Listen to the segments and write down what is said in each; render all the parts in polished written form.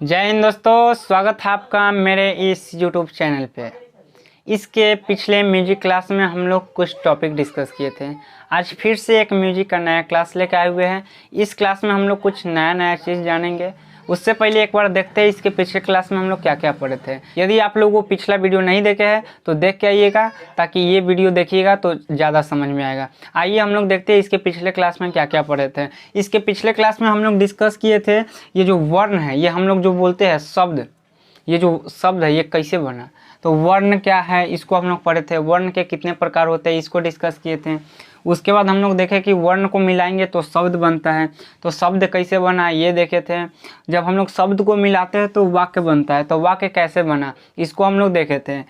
जय हिंद दोस्तों, स्वागत है आपका मेरे इस YouTube चैनल पे। इसके पिछले म्यूजिक क्लास में हम लोग कुछ टॉपिक डिस्कस किए थे। आज फिर से एक म्यूजिक का नया क्लास लेकर आए हुए हैं। इस क्लास में हम लोग कुछ नया चीज़ जानेंगे। उससे पहले एक बार देखते हैं इसके पिछले क्लास में हम लोग क्या क्या पढ़े थे। यदि आप लोग वो पिछला वीडियो नहीं देखे हैं तो देख के आइएगा, ताकि ये वीडियो देखिएगा तो ज़्यादा समझ में आएगा। आइए हम लोग देखते हैं इसके पिछले क्लास में क्या क्या पढ़े थे। इसके पिछले क्लास में हम लोग डिस्कस किए थे ये जो वर्ण है, ये हम लोग जो बोलते हैं शब्द, ये जो शब्द है ये कैसे बना। तो वर्ण क्या है इसको हम लोग पढ़े थे। वर्ण के कितने प्रकार होते हैं इसको डिस्कस किए थे। उसके बाद हम लोग देखे कि वर्ण को मिलाएंगे तो शब्द बनता है। तो शब्द कैसे बना ये देखे थे। जब हम लोग शब्द को मिलाते हैं तो वाक्य बनता है। तो वाक्य कैसे बना इसको हम लोग देखे थे।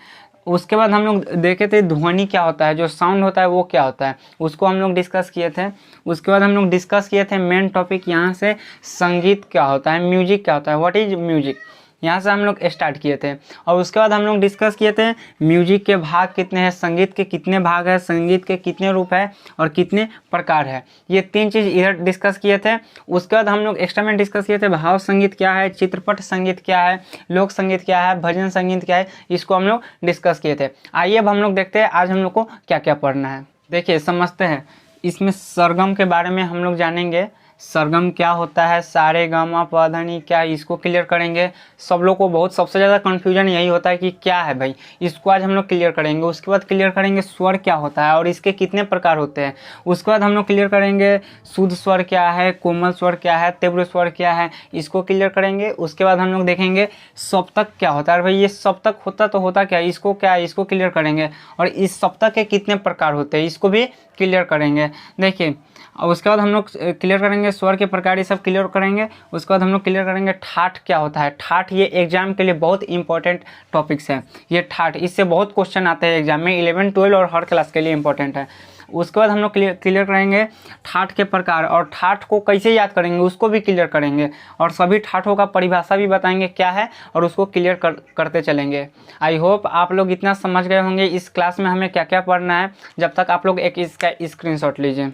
उसके बाद हम लोग देखे थे ध्वनि क्या होता है, जो साउंड होता है वो क्या होता है, उसको हम लोग डिस्कस किए थे। उसके बाद हम लोग डिस्कस किए थे मेन टॉपिक यहाँ से, संगीत क्या होता है, म्यूजिक क्या होता है, व्हाट इज म्यूजिक, यहाँ से हम लोग स्टार्ट किए थे। और उसके बाद हम लोग डिस्कस किए थे म्यूजिक के भाग कितने हैं, संगीत के कितने भाग हैं, संगीत के कितने रूप है और कितने प्रकार है। ये तीन चीज़ इधर डिस्कस किए थे। उसके बाद हम लोग एक्स्ट्रा में डिस्कस किए थे भाव संगीत क्या है, चित्रपट संगीत क्या है, लोक संगीत क्या है, भजन संगीत क्या है, इसको हम लोग डिस्कस किए थे। आइए अब हम लोग देखते हैं आज हम लोग को क्या क्या पढ़ना है। देखिए समझते हैं। इसमें सरगम के बारे में हम लोग जानेंगे। सरगम क्या होता है, सारे गामा पधनी क्या, इसको क्लियर करेंगे। सब लोग को बहुत सबसे ज़्यादा कन्फ्यूजन यही होता है कि क्या है भाई, इसको आज हम लोग क्लियर करेंगे। उसके बाद क्लियर करेंगे स्वर क्या होता है और इसके कितने प्रकार होते हैं। उसके बाद हम लोग क्लियर करेंगे शुद्ध स्वर क्या है, कोमल स्वर क्या है, तीव्र स्वर क्या है, इसको क्लियर करेंगे। उसके बाद हम लोग देखेंगे सप्तक क्या होता है। भाई ये सप्तक होता तो होता क्या, इसको क्या है इसको क्लियर करेंगे। और इस सप्तक के कितने प्रकार होते हैं इसको भी क्लियर करेंगे। देखिए और उसके बाद हम लोग क्लियर करेंगे स्वर के प्रकार, ये सब क्लियर करेंगे। उसके बाद हम लोग क्लियर करेंगे ठाठ क्या होता है। ठाठ ये एग्जाम के लिए बहुत इंपॉर्टेंट टॉपिक्स है। ये ठाठ, इससे बहुत क्वेश्चन आते हैं एग्जाम में, 11, 12 और हर क्लास के लिए इंपॉर्टेंट है। उसके बाद हम लोग क्लियर करेंगे ठाठ के प्रकार और ठाठ को कैसे याद करेंगे उसको भी क्लियर करेंगे। और सभी ठाठों का परिभाषा भी बताएंगे क्या है और उसको क्लियर करते चलेंगे। आई होप आप लोग इतना समझ गए होंगे इस क्लास में हमें क्या क्या पढ़ना है। जब तक आप लोग एक इसका स्क्रीनशॉट लीजिए।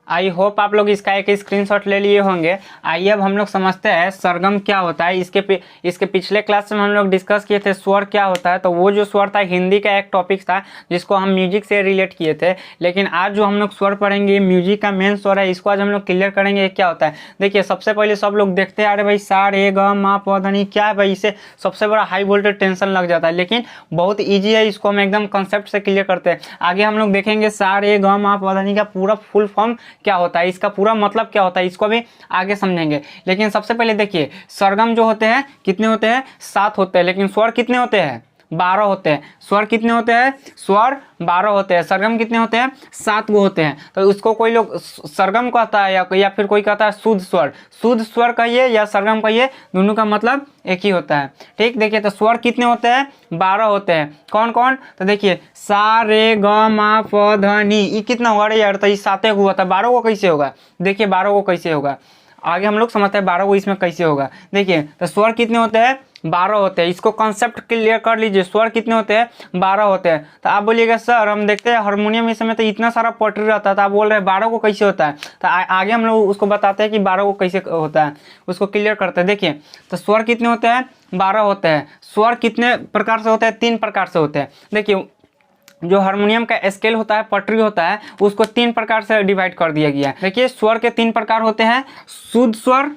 आई होप आप लोग इसका एक स्क्रीनशॉट ले लिए होंगे। आइए अब हम लोग समझते हैं सरगम क्या होता है। इसके पिछले क्लास में हम लोग डिस्कस किए थे स्वर क्या होता है। तो वो जो स्वर था हिंदी का एक टॉपिक था जिसको हम म्यूजिक से रिलेट किए थे। लेकिन आज जो हम लोग स्वर पढ़ेंगे म्यूजिक का मेन स्वर है, इसको आज हम लोग क्लियर करेंगे क्या होता है। देखिए सबसे पहले सब लोग देखते हैं अरे भाई सा रे ग मा प ध नि क्या है भाई, इससे सबसे बड़ा हाई वोल्टेज टेंशन लग जाता है। लेकिन बहुत ईजी है, इसको हम एकदम कंसेप्ट से क्लियर करते हैं। आगे हम लोग देखेंगे सा रे ग मा प ध नि का पूरा फुल फॉर्म क्या होता है, इसका पूरा मतलब क्या होता है, इसको भी आगे समझेंगे। लेकिन सबसे पहले देखिए सरगम जो होते हैं कितने होते हैं, 7 होते हैं। लेकिन स्वर कितने होते हैं, 12 होते हैं। स्वर कितने होते हैं, स्वर 12 होते हैं। सरगम कितने होते हैं, 7 गो होते हैं। तो उसको कोई लोग सरगम कहता है या फिर कोई कहता है शुद्ध स्वर। शुद्ध स्वर कहिए या सरगम कहिए, दोनों का मतलब एक ही होता है। ठीक, देखिए तो स्वर कितने होते हैं, 12 होते हैं। कौन कौन, तो देखिए सा रे ग मा प ध नि, ये कितना हुआ रे यार, तो ये 7 हुआ था। 12 को कैसे होगा, देखिए 12 को कैसे होगा, आगे हम लोग समझते हैं 12 को इसमें कैसे होगा। देखिए तो स्वर कितने होते हैं, 12 होते हैं। इसको कॉन्सेप्ट क्लियर कर लीजिए, स्वर कितने होते हैं, 12 होते हैं। तो आप बोलिएगा सर हम देखते हैं हारमोनियम इस समय तो इतना सारा पटरी रहता है, तो आप बोल रहे हैं 12 को कैसे होता है। तो आगे हम लोग उसको बताते हैं कि 12 को कैसे होता है, उसको क्लियर करते हैं। देखिए तो स्वर कितने होते हैं, 12 होते हैं। स्वर कितने प्रकार से होते हैं, 3 प्रकार से होते हैं। देखिए जो हारमोनियम का स्केल होता है, पटरी होता है, उसको 3 प्रकार से डिवाइड कर दिया गया है। देखिए स्वर के 3 प्रकार होते हैं, शुद्ध स्वर,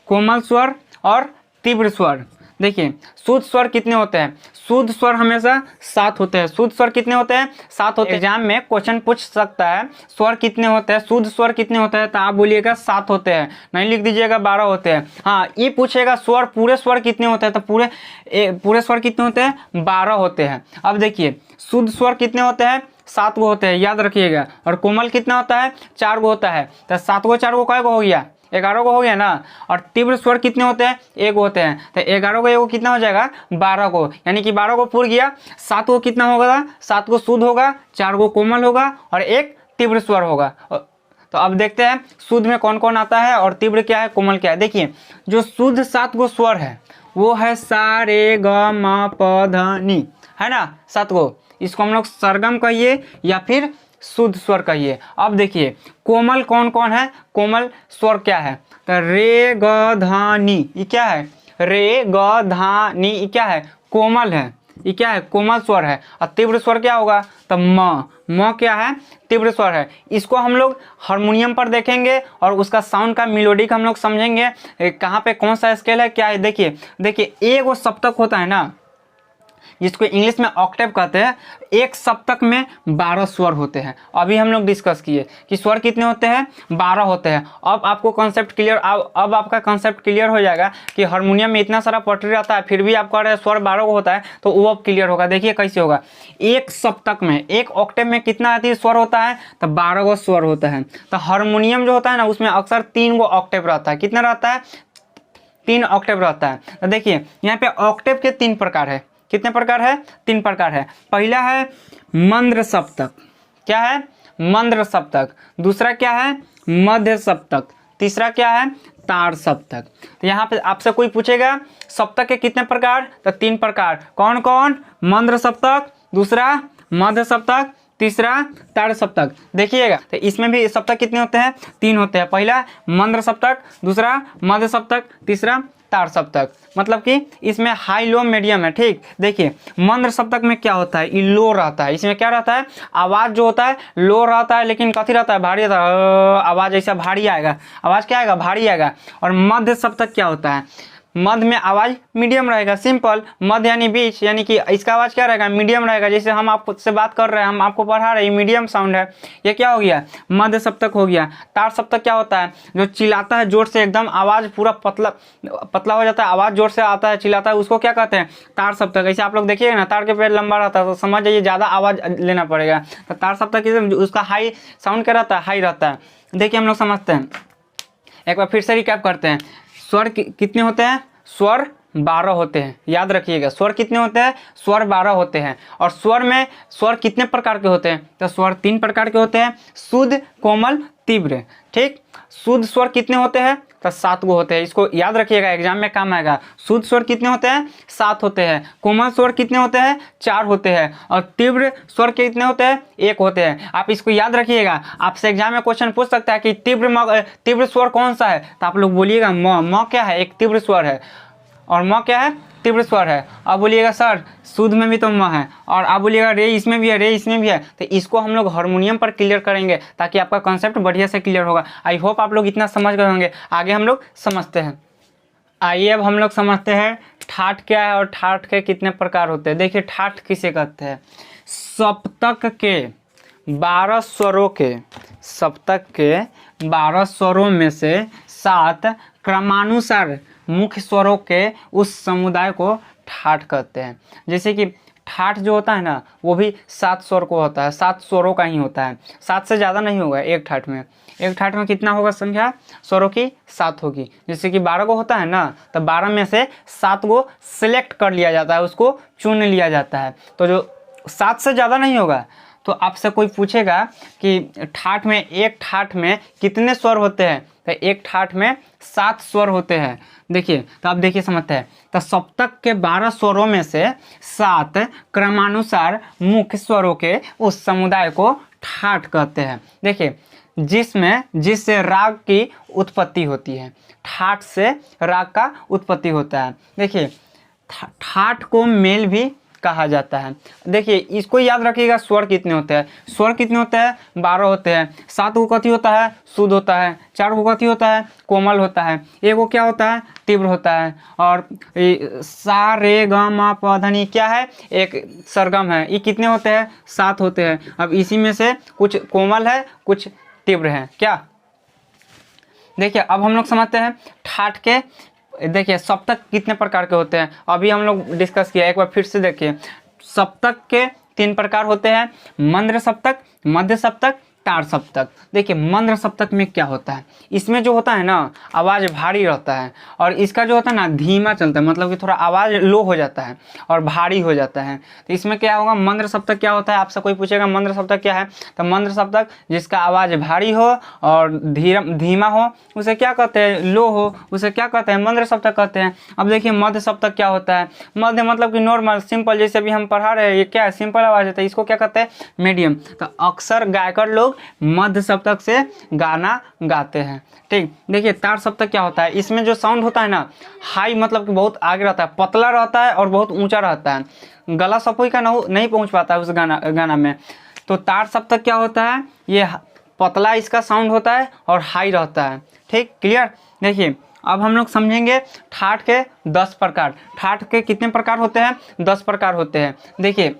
कोमल स्वर और तीव्र स्वर। देखिए शुद्ध स्वर कितने होते हैं, शुद्ध स्वर हमेशा 7 होते हैं। शुद्ध स्वर कितने होते हैं, 7 होते हैं। एग्जाम में क्वेश्चन पूछ सकता है स्वर कितने होते हैं, शुद्ध स्वर कितने होते हैं, तो आप बोलिएगा 7 होते हैं, नहीं लिख दीजिएगा 12 होते हैं। हाँ ये पूछेगा स्वर, पूरे स्वर कितने होते हैं, तो पूरे स्वर कितने होते हैं, 12 होते हैं। अब देखिए शुद्ध स्वर कितने होते हैं, 7 गो होते हैं, याद रखिएगा। और कोमल कितना होता है, 4 गो होता है। तो 7 गो 4 गो कय गो हो गया, 11 को हो गया ना। और तीव्र स्वर कितने होते हैं, 1 होते हैं। तो 11 को 1 कितना हो जाएगा, 12 को, यानी कि 12 को पूर गया। 7 को कितना होगा, 7 को शुद्ध होगा, 4 को कोमल होगा और 1 तीव्र स्वर होगा। तो अब देखते हैं शुद्ध में कौन कौन आता है और तीव्र क्या है, कोमल क्या है। देखिए जो शुद्ध 7 गो स्वर है वो है सा रे ग म प ध नि, है ना, 7 गो। इसको हम लोग सरगम कहिए या फिर शुद्ध स्वर कहिए। अब देखिए कोमल कौन कौन है, कोमल स्वर क्या है, तो रे ग धा नी, ये क्या है? रे ग धा नी, ये क्या है? कोमल है, ये क्या है? कोमल स्वर है। और तीव्र स्वर क्या होगा? तो म क्या है? तीव्र स्वर है। इसको हम लोग हारमोनियम पर देखेंगे और उसका साउंड का मेलोडिक हम लोग समझेंगे कहाँ पे कौन सा स्केल है, क्या है। देखिए एक वो सप्तक होता है ना, जिसको इंग्लिश में ऑक्टेव कहते हैं। एक सप्तक में 12 स्वर होते हैं। अभी हम लोग डिस्कस किए कि स्वर कितने होते हैं? 12 होते हैं। अब आपको कॉन्सेप्ट क्लियर, अब आपका कॉन्सेप्ट क्लियर हो जाएगा कि हारमोनियम में इतना सारा पटरी रहता है, फिर भी आप कह रहे हैं स्वर 12 होता है, तो वो अब क्लियर होगा। देखिए कैसे होगा। एक सप्तक में, एक ऑक्टेव में कितना आती स्वर होता है? तो 12 गो स्वर होता है। तो हारमोनियम जो होता है ना, उसमें अक्सर 3 गो ऑक्टेव रहता है। कितना रहता है? 3 ऑक्टेव रहता है। तो देखिए यहाँ पे ऑक्टेव के 3 प्रकार है। कितने प्रकार है? 3 प्रकार है। पहला है मंद्र सप्तक। क्या है? मंद्र सप्तक। दूसरा क्या है? मध्य सप्तक। तीसरा क्या है? तार सप्तक। तो यहाँ पे आपसे कोई पूछेगा सप्तक के कितने प्रकार? तो 3 प्रकार। कौन कौन? मंद्र सप्तक, दूसरा मध्य सप्तक, तीसरा तार सप्तक। देखिएगा तो इसमें भी सप्तक कितने होते हैं? 3 होते हैं। पहला मंद्र सप्तक, दूसरा मध्य सप्तक, तीसरा तार सप्तक। मतलब कि इसमें हाई लो मीडियम है। ठीक, देखिए मंद्र सप्तक में क्या होता है? ये लो रहता है। इसमें क्या रहता है? आवाज जो होता है लो रहता है, लेकिन कथी रहता है? भारी रहता है। आवाज ऐसा भारी आएगा। आवाज क्या आएगा? भारी आएगा। और मध्य सप्तक क्या होता है? मध्य में आवाज मीडियम रहेगा। सिंपल। मध्य यानी बीच, यानी कि इसका आवाज क्या रहेगा? मीडियम रहेगा। जैसे हम आपसे बात कर रहे हैं, हम आपको पढ़ा रहे हैं, मीडियम साउंड है। ये क्या हो गया? मध्य सप्तक हो गया। तार सप्तक क्या होता है? जो चिल्लाता है जोर से, एकदम आवाज पूरा पतला हो जाता है, आवाज जोर से आता है, चिल्लाता है, उसको क्या कहते हैं? तार सप्तक। ऐसे आप लोग देखिएगा ना, तार के पेड़ लंबा रहता है तो समझ जाइए ज्यादा आवाज लेना पड़ेगा। तो तार सप्तक उसका हाई साउंड क्या रहता है? हाई रहता है। देखिए हम लोग समझते हैं, एक बार फिर से रिकैप करते हैं। स्वर कितने होते हैं? स्वर 12 होते हैं। याद रखिएगा, स्वर कितने होते हैं? स्वर 12 होते हैं। और स्वर में स्वर कितने प्रकार के होते हैं? तो स्वर 3 प्रकार के होते हैं, शुद्ध, कोमल, तीव्र। ठीक, शुद्ध स्वर कितने होते हैं? तो 7 गो होते हैं। इसको याद रखिएगा, एग्जाम में काम आएगा। शुद्ध स्वर कितने होते हैं? 7 होते हैं। कोमल स्वर कितने होते हैं? 4 होते हैं। और तीव्र स्वर कितने होते हैं? 1 होते हैं। आप इसको याद रखिएगा। आपसे एग्जाम में क्वेश्चन पूछ सकता है कि तीव्र स्वर कौन सा है? तो आप लोग बोलिएगा म क्या है? एक तीव्र स्वर है। और म क्या है? तीव्र स्वर है। अब बोलिएगा सर शुद्ध में भी तो म है, और आप बोलिएगा रे इसमें भी है, रे इसमें भी है। तो इसको हम लोग हारमोनियम पर क्लियर करेंगे ताकि आपका कॉन्सेप्ट बढ़िया से क्लियर होगा। आई होप आप लोग इतना समझ गए होंगे। आगे हम लोग समझते हैं। आइए अब हम लोग समझते हैं ठाठ क्या है और ठाठ के कितने प्रकार होते हैं। देखिए ठाठ किसे कहते हैं? सप्तक के 12 स्वरों के, सप्तक के 12 स्वरों में से 7 क्रमानुसार मुख्य स्वरों के उस समुदाय को ठाठ कहते हैं। जैसे कि ठाठ जो होता है ना, वो भी 7 स्वर को होता है, 7 स्वरों का ही होता है। 7 से ज़्यादा नहीं होगा एक ठाठ में। एक ठाठ में कितना होगा संख्या? स्वरों की 7 होगी। जैसे कि 12 को होता है ना, तो 12 में से 7 को सिलेक्ट कर लिया जाता है, उसको चुन लिया जाता है। तो जो 7 से ज़्यादा नहीं होगा। तो आपसे कोई पूछेगा कि ठाठ में, एक ठाठ में कितने स्वर होते हैं? तो एक ठाठ में 7 स्वर होते हैं। देखिए तो आप देखिए समझते हैं। तो सप्तक के 12 स्वरों में से 7 क्रमानुसार मुख्य स्वरों के उस समुदाय को ठाठ कहते हैं। देखिए जिससे राग की उत्पत्ति होती है। ठाठ से राग का उत्पत्ति होता है। देखिए ठाठ को मेल भी कहा जाता है। देखिए इसको याद रखिएगा, स्वर कितने होते हैं? स्वर कितने होते हैं? 12 होते हैं। 7 को कथी होता है? शुद्ध होता है। 4 को कथी होता है? कोमल होता है। 1 को क्या होता है? तीव्र होता है। और सा रे ग म प ध नि क्या है? एक सरगम है। ये कितने होते हैं? 7 होते हैं। अब इसी में से कुछ कोमल है, कुछ तीव्र है। क्या? देखिए अब हम लोग समझते हैं ठाठ के। देखिए सप्तक कितने प्रकार के होते हैं, अभी हम लोग डिस्कस किया। एक बार फिर से देखिए, सप्तक के 3 प्रकार होते हैं, मंद्र सप्तक, मध्य सप्तक, तार सप्तक। देखिए मंद्र सप्तक में क्या होता है? इसमें जो होता है ना, आवाज़ भारी रहता है, और इसका जो होता है ना धीमा चलता है, मतलब कि थोड़ा आवाज़ लो हो जाता है और भारी हो जाता है। तो इसमें क्या होगा? मंद्र सप्तक क्या होता है? आपसे कोई पूछेगा मंद्र सप्तक क्या है, तो मंद्र सप्तक जिसका आवाज़ भारी हो और धीमा हो उसे क्या कहते हैं? लो हो, उसे क्या कहते हैं? मंद्र सप्तक कहते हैं। अब देखिए मध्य सप्तक क्या होता है? मध्य मतलब कि नॉर्मल, सिंपल, जैसे अभी हम पढ़ा रहे हैं, ये क्या है? सिंपल आवाज़ होता है। इसको क्या कहते हैं? मीडियम। तो अक्सर गायकर लोग लोग मध्य सप्तक से गाना गाते हैं। ठीक, देखिए तार सप्तक क्या होता है, इसमें जो साउंड होता है ना, हाई मतलब कि बहुत आगे रहता है, पतला रहता है और बहुत ऊंचा रहता है, गला सपोई का नहीं पहुंच पाता है उस गाना में। तो तार सप्तक क्या होता है, ये पतला इसका साउंड होता है और हाई रहता है। ठीक, क्लियर। देखिए अब हम लोग समझेंगे ठाठ के 10 प्रकार। ठाठ के कितने प्रकार होते हैं, 10 प्रकार होते हैं। देखिए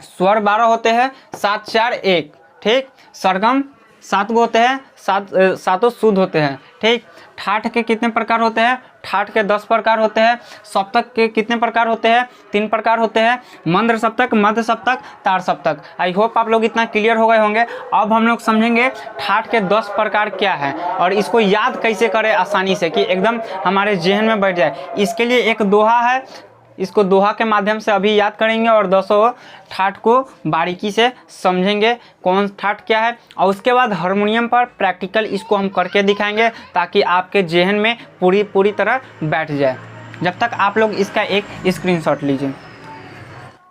स्वर 12 होते हैं, 7 4 1। ठीक, सरगम 7 गो होते हैं, सातों शुद्ध होते हैं। ठीक, ठाठ के कितने प्रकार होते हैं, ठाठ के 10 प्रकार होते हैं। सप्तक के कितने प्रकार होते हैं, 3 प्रकार होते हैं, मंद्र सप्तक, मध्य सप्तक, तार सप्तक। आई होप आप लोग इतना क्लियर हो गए होंगे। अब हम लोग समझेंगे ठाठ के 10 प्रकार क्या है और इसको याद कैसे करें आसानी से कि एकदम हमारे जेहन में बैठ जाए। इसके लिए एक दोहा है, इसको दोहा के माध्यम से अभी याद करेंगे और 10 ठाठ को बारीकी से समझेंगे कौन ठाठ क्या है, और उसके बाद हारमोनियम पर प्रैक्टिकल इसको हम करके दिखाएंगे ताकि आपके जेहन में पूरी तरह बैठ जाए। जब तक आप लोग इसका एक स्क्रीनशॉट लीजिए।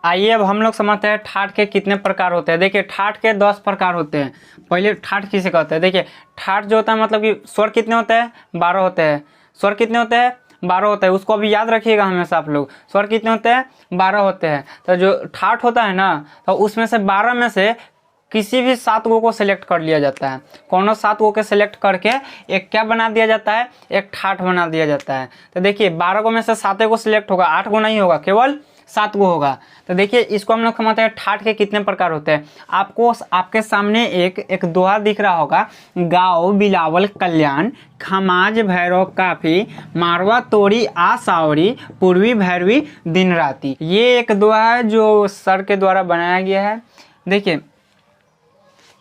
आइए अब हम लोग समझते हैं ठाठ के कितने प्रकार होते हैं। देखिए ठाठ के 10 प्रकार होते हैं। पहले ठाठ किसे कहते हैं, देखिए ठाठ जो होता है मतलब कि स्वर कितने होते हैं, 12 होते हैं। स्वर कितने होते हैं, 12 होते हैं। उसको अभी याद रखिएगा हमेशा आप लोग, स्वर कितने होते हैं, 12 होते हैं। तो जो ठाठ होता है ना, तो उसमें से 12 में से किसी भी 7 गो को सिलेक्ट कर लिया जाता है। कौनों 7 गो के सिलेक्ट करके एक क्या बना दिया जाता है, एक ठाठ बना दिया जाता है। तो देखिए 12 गो में से 7 गो सिलेक्ट होगा, 8 गो नहीं होगा, केवल 7 गो होगा। तो देखिए इसको हम लोग समझते हैं ठाठ के कितने प्रकार होते हैं। आपको आपके सामने एक दोहा दिख रहा होगा, गाओ बिलावल कल्याण, खमाज भैरव काफी, मारवा तोड़ी आ सावरी, पूर्वी भैरवी दिन राती। ये एक दोहा है जो सर के द्वारा बनाया गया है। देखिए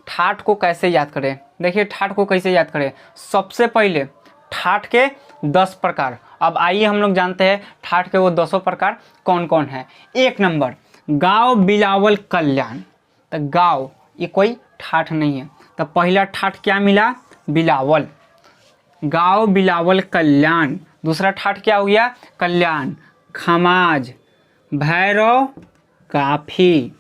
ठाठ को कैसे याद करें, देखिए ठाठ को कैसे याद करें। सबसे पहले ठाठ के 10 प्रकार। अब आइए हम लोग जानते हैं ठाठ के वो 10 प्रकार कौन कौन है। 1 नंबर गाओ बिलावल कल्याण। तो गाओ ये कोई ठाठ नहीं है, तो पहला ठाठ क्या मिला, बिलावल, गाओ बिलावल कल्याण। दूसरा ठाठ क्या हो गया, कल्याण। खमाज भैरव काफी।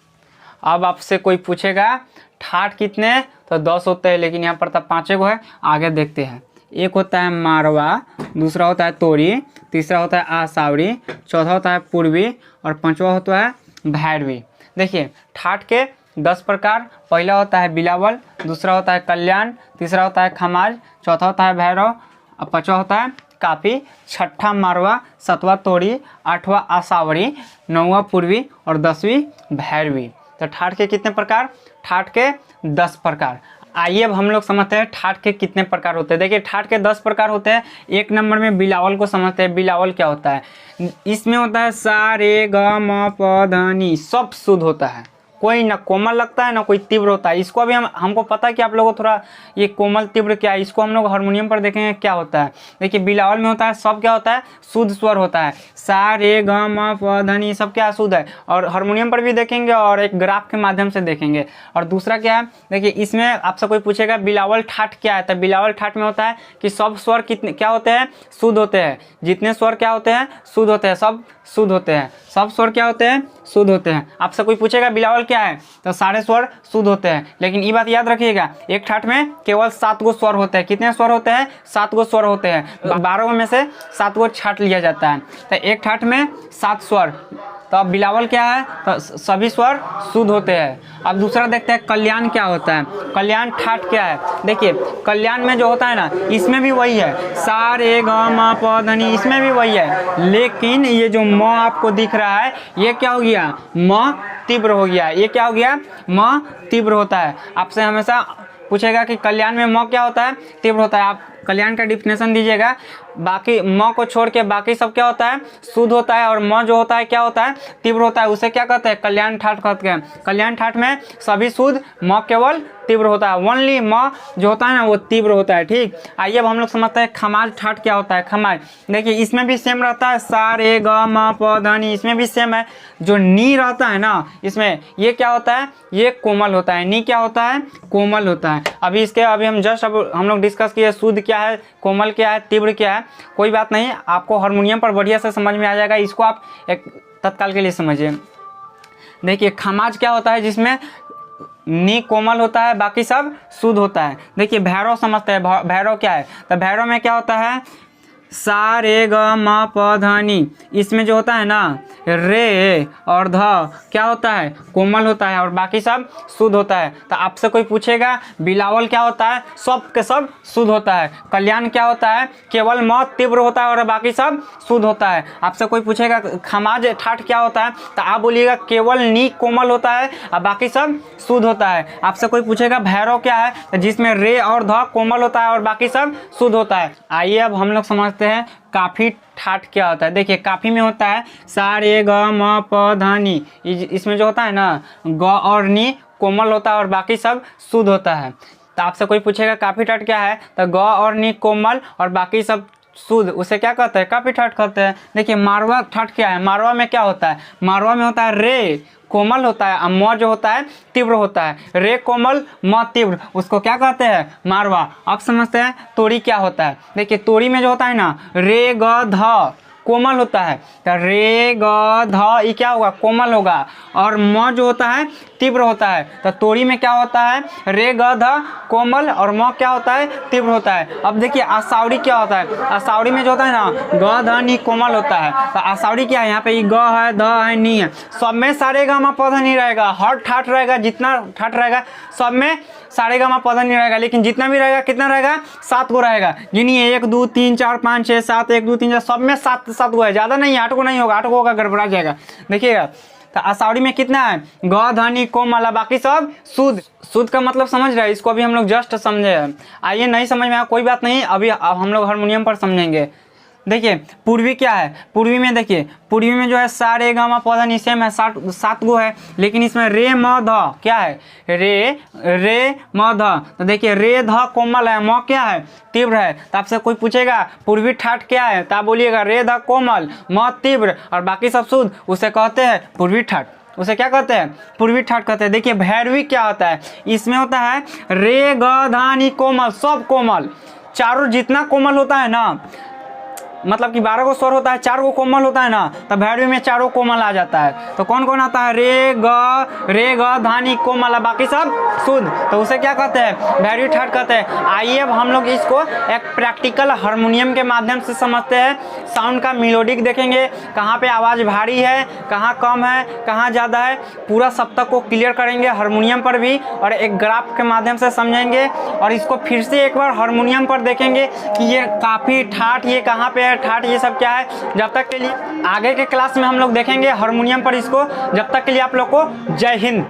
अब आपसे कोई पूछेगा ठाठ कितने, तो 10 होते हैं, लेकिन यहाँ पर तो 5 गो है। आगे देखते हैं। एक होता है मारवा, दूसरा होता है तोरी, तीसरा होता है आसावरी, चौथा होता है पूर्वी और 5वां होता है भैरवी। देखिए ठाठ के 10 प्रकार, पहला होता है बिलावल, दूसरा होता है कल्याण, तीसरा होता है खमाज, चौथा होता है भैरव और 5वां होता है काफी, छठा मारवा, 7वां तोरी, 8वां आसावरी, 9वां पूर्वी और 10वीं भैरवी। तो ठाठ के कितने प्रकार, ठाठ के 10 प्रकार। आइए अब हम लोग समझते हैं ठाठ के कितने प्रकार होते हैं। देखिए ठाठ के 10 प्रकार होते हैं। 1 नंबर में बिलावल को समझते हैं। बिलावल क्या होता है, इसमें होता है सा रे ग म प ध नि, सब शुद्ध होता है, कोई ना कोमल लगता है ना कोई तीव्र होता है। इसको अभी हमको पता है कि आप लोगों को थोड़ा ये कोमल तीव्र क्या है, इसको हम लोग हारमोनियम पर देखेंगे क्या होता है। देखिए बिलावल में होता है सब क्या होता है, शुद्ध स्वर होता है, सा रे ग म प ध नि सब क्या शुद्ध है। और हारमोनियम पर भी देखेंगे और एक ग्राफ के माध्यम से देखेंगे। और दूसरा क्या है, देखिए इसमें आपसे कोई पूछेगा बिलावल ठाठ क्या है, तो बिलावल ठाठ में होता है कि सब स्वर कितने क्या होते हैं, शुद्ध होते हैं। जितने स्वर क्या होते हैं, शुद्ध होते हैं, सब शुद्ध होते हैं, सब स्वर क्या होते हैं, शुद्ध होते हैं। आपसे कोई पूछेगा बिलावल क्या है, तो सारे स्वर शुद्ध होते हैं। लेकिन ये बात याद रखिएगा, एक ठाठ में केवल 7 गो स्वर होते हैं। कितने स्वर होते हैं, 7 गो स्वर होते हैं। 12 में से 7 गो छाट लिया जाता है, तो एक ठाठ में 7 स्वर। तो अब बिलावल क्या है, तो सभी स्वर शुद्ध होते हैं। अब दूसरा देखते हैं कल्याण क्या होता है। कल्याण ठाठ क्या है, देखिए कल्याण में जो होता है ना, इसमें भी वही है, सा रे ग म प ध नि, इसमें भी वही है। लेकिन ये जो म आपको दिख रहा है, ये क्या हो गया, म तीव्र हो गया। ये क्या हो गया, म तीव्र होता है। आपसे हमेशा पूछेगा कि कल्याण में म क्या होता है, तीव्र होता है। आप कल्याण का डिफिनेशन दीजिएगा, बाकी म को छोड़ के बाकी सब क्या होता है, शुद्ध होता है। और म जो होता है क्या होता है, तीव्र होता है। उसे क्या कहते हैं, कल्याण ठाठ कहते हैं। कल्याण ठाठ में सभी शुद्ध, म केवल तीव्र होता है। ओनली म जो होता है ना, वो तीव्र होता है। ठीक, आइए अब हम लोग समझते हैं खमाज ठाठ क्या होता है। खमाज देखिए इसमें भी सेम रहता है, सा रे ग म प ध नि, इसमें भी सेम है। जो नी रहता है ना, इसमें ये क्या होता है, ये कोमल होता है। नी क्या होता है, कोमल होता है। अभी हम जस्ट हम लोग डिस्कस किए शुद्ध क्या है, कोमल क्या है, तीव्र क्या है। कोई बात नहीं, आपको हारमोनियम पर बढ़िया से समझ में आ जाएगा। इसको आप एक तत्काल के लिए समझिए। देखिए खमाज क्या होता है, जिसमें नी कोमल होता है, बाकी सब शुद्ध होता है। देखिए भैरव समझते हैं, भैरव क्या है, तो भैरव में क्या होता है, सा रे ग म प ध नी, इसमें जो होता है ना रे और ध क्या होता है, कोमल होता है और बाकी सब शुद्ध होता है। तो आपसे कोई पूछेगा बिलावल क्या होता है, सब के सब शुद्ध होता है। कल्याण क्या होता है, केवल म तीव्र होता है और बाकी सब शुद्ध होता है। आपसे कोई पूछेगा खमाज ठाठ क्या होता है, तो आप बोलिएगा केवल नी कोमल होता है और बाकी सब शुद्ध होता है। आपसे कोई पूछेगा भैरव क्या है, तो जिसमें रे और ध कोमल होता है और बाकी सब शुद्ध होता है। आइए अब हम लोग समझते हैं काफी ठाठ क्या होता है। देखिए काफी में होता है सा रे ग म प ध नी, इसमें जो होता है ना ग और नी कोमल होता है और बाकी सब शुद्ध होता है। तो आपसे कोई पूछेगा काफी ठाठ क्या है, तो ग और नी कोमल और बाकी सब शुद्ध, उसे क्या कहते हैं, काफी ठाठ कहते हैं। देखिए मारवा ठाठ क्या है, मारवा में क्या होता है, मारवा में होता है रे कोमल होता है और म जो होता है तीव्र होता है। रे कोमल म तीव्र, उसको क्या कहते हैं, मारवा। अब समझते हैं तोड़ी क्या होता है। देखिए तोड़ी में जो होता है ना रे ग ध कोमल होता है, तो रे ग ध ये क्या होगा, कोमल होगा और म जो होता है तीव्र होता है। तो तोड़ी में क्या होता है, रे ग ध कोमल और म क्या होता है, तीव्र होता है। अब देखिए आसावड़ी क्या होता है, आसावड़ी में जो होता है ना ग ध नी कोमल होता है। तो आसावड़ी क्या है, यहाँ पे ग है ध है नी है, सब में सारे गा मा पौधा नहीं रहेगा, हर ठाठ रहेगा, जितना ठाठ रहेगा सब में सारे गा मा पौधा नहीं रहेगा, लेकिन जितना भी रहेगा कितना रहेगा, 7 गो रहेगा। गिनिए 1 2 3 4 5 6 7, 1 2 3 4, सब में 7 गो है, ज़्यादा नहीं, 8 गो नहीं होगा, 8 गो होगा गड़बड़ा जाएगा। देखिएगा तो आसावड़ी में कितना है, ग ध नी कोमल, बाकी सब शुद्ध। शुद्ध का मतलब समझ रहे हैं, इसको अभी हम लोग जस्ट समझे हैं। आइए नहीं समझ में आया कोई बात नहीं, अभी हम लोग हारमोनियम पर समझेंगे। देखिए पूर्वी क्या है, पूर्वी में देखिए पूर्वी में जो है सा रे ग म प ध नी सेम है, 7 गो है, लेकिन इसमें रे म ध क्या है, रे म ध। तो देखिए रे ध कोमल है, म क्या है, तीव्र है। तो आपसे कोई पूछेगा पूर्वी ठाठ क्या है, तो आप बोलिएगा रे ध कोमल म तीव्र और बाकी सब शुद्ध, उसे कहते हैं पूर्वी ठाठ। उसे क्या कहते हैं, पूर्वी ठाठ कहते हैं। देखिए भैरवी क्या होता है, इसमें होता है रे ग ध नी कोमल, सब कोमल, चारों जितना कोमल होता है ना, मतलब कि 12 गो स्वर होता है, 4 गो कोमल होता है ना, तो भैरवी में चारों कोमल आ जाता है। तो कौन कौन आता है, रे ग धानी कोमल, बाकी सब शुद्ध, तो उसे क्या कहते हैं, भैरवी ठाठ कहते हैं। आइए अब हम लोग इसको एक प्रैक्टिकल हारमोनियम के माध्यम से समझते हैं। साउंड का मेलोडिक देखेंगे, कहाँ पे आवाज़ भारी है, कहाँ कम है, कहाँ ज़्यादा है, पूरा सप्तक को क्लियर करेंगे हारमोनियम पर भी, और एक ग्राफ के माध्यम से समझेंगे। और इसको फिर से एक बार हारमोनियम पर देखेंगे कि ये काफ़ी ठाठ, ये कहाँ पे है ठाठ, ये सब क्या है। जब तक के लिए आगे के क्लास में हम लोग देखेंगे हारमोनियम पर इसको। जब तक के लिए आप लोग को जय हिंद।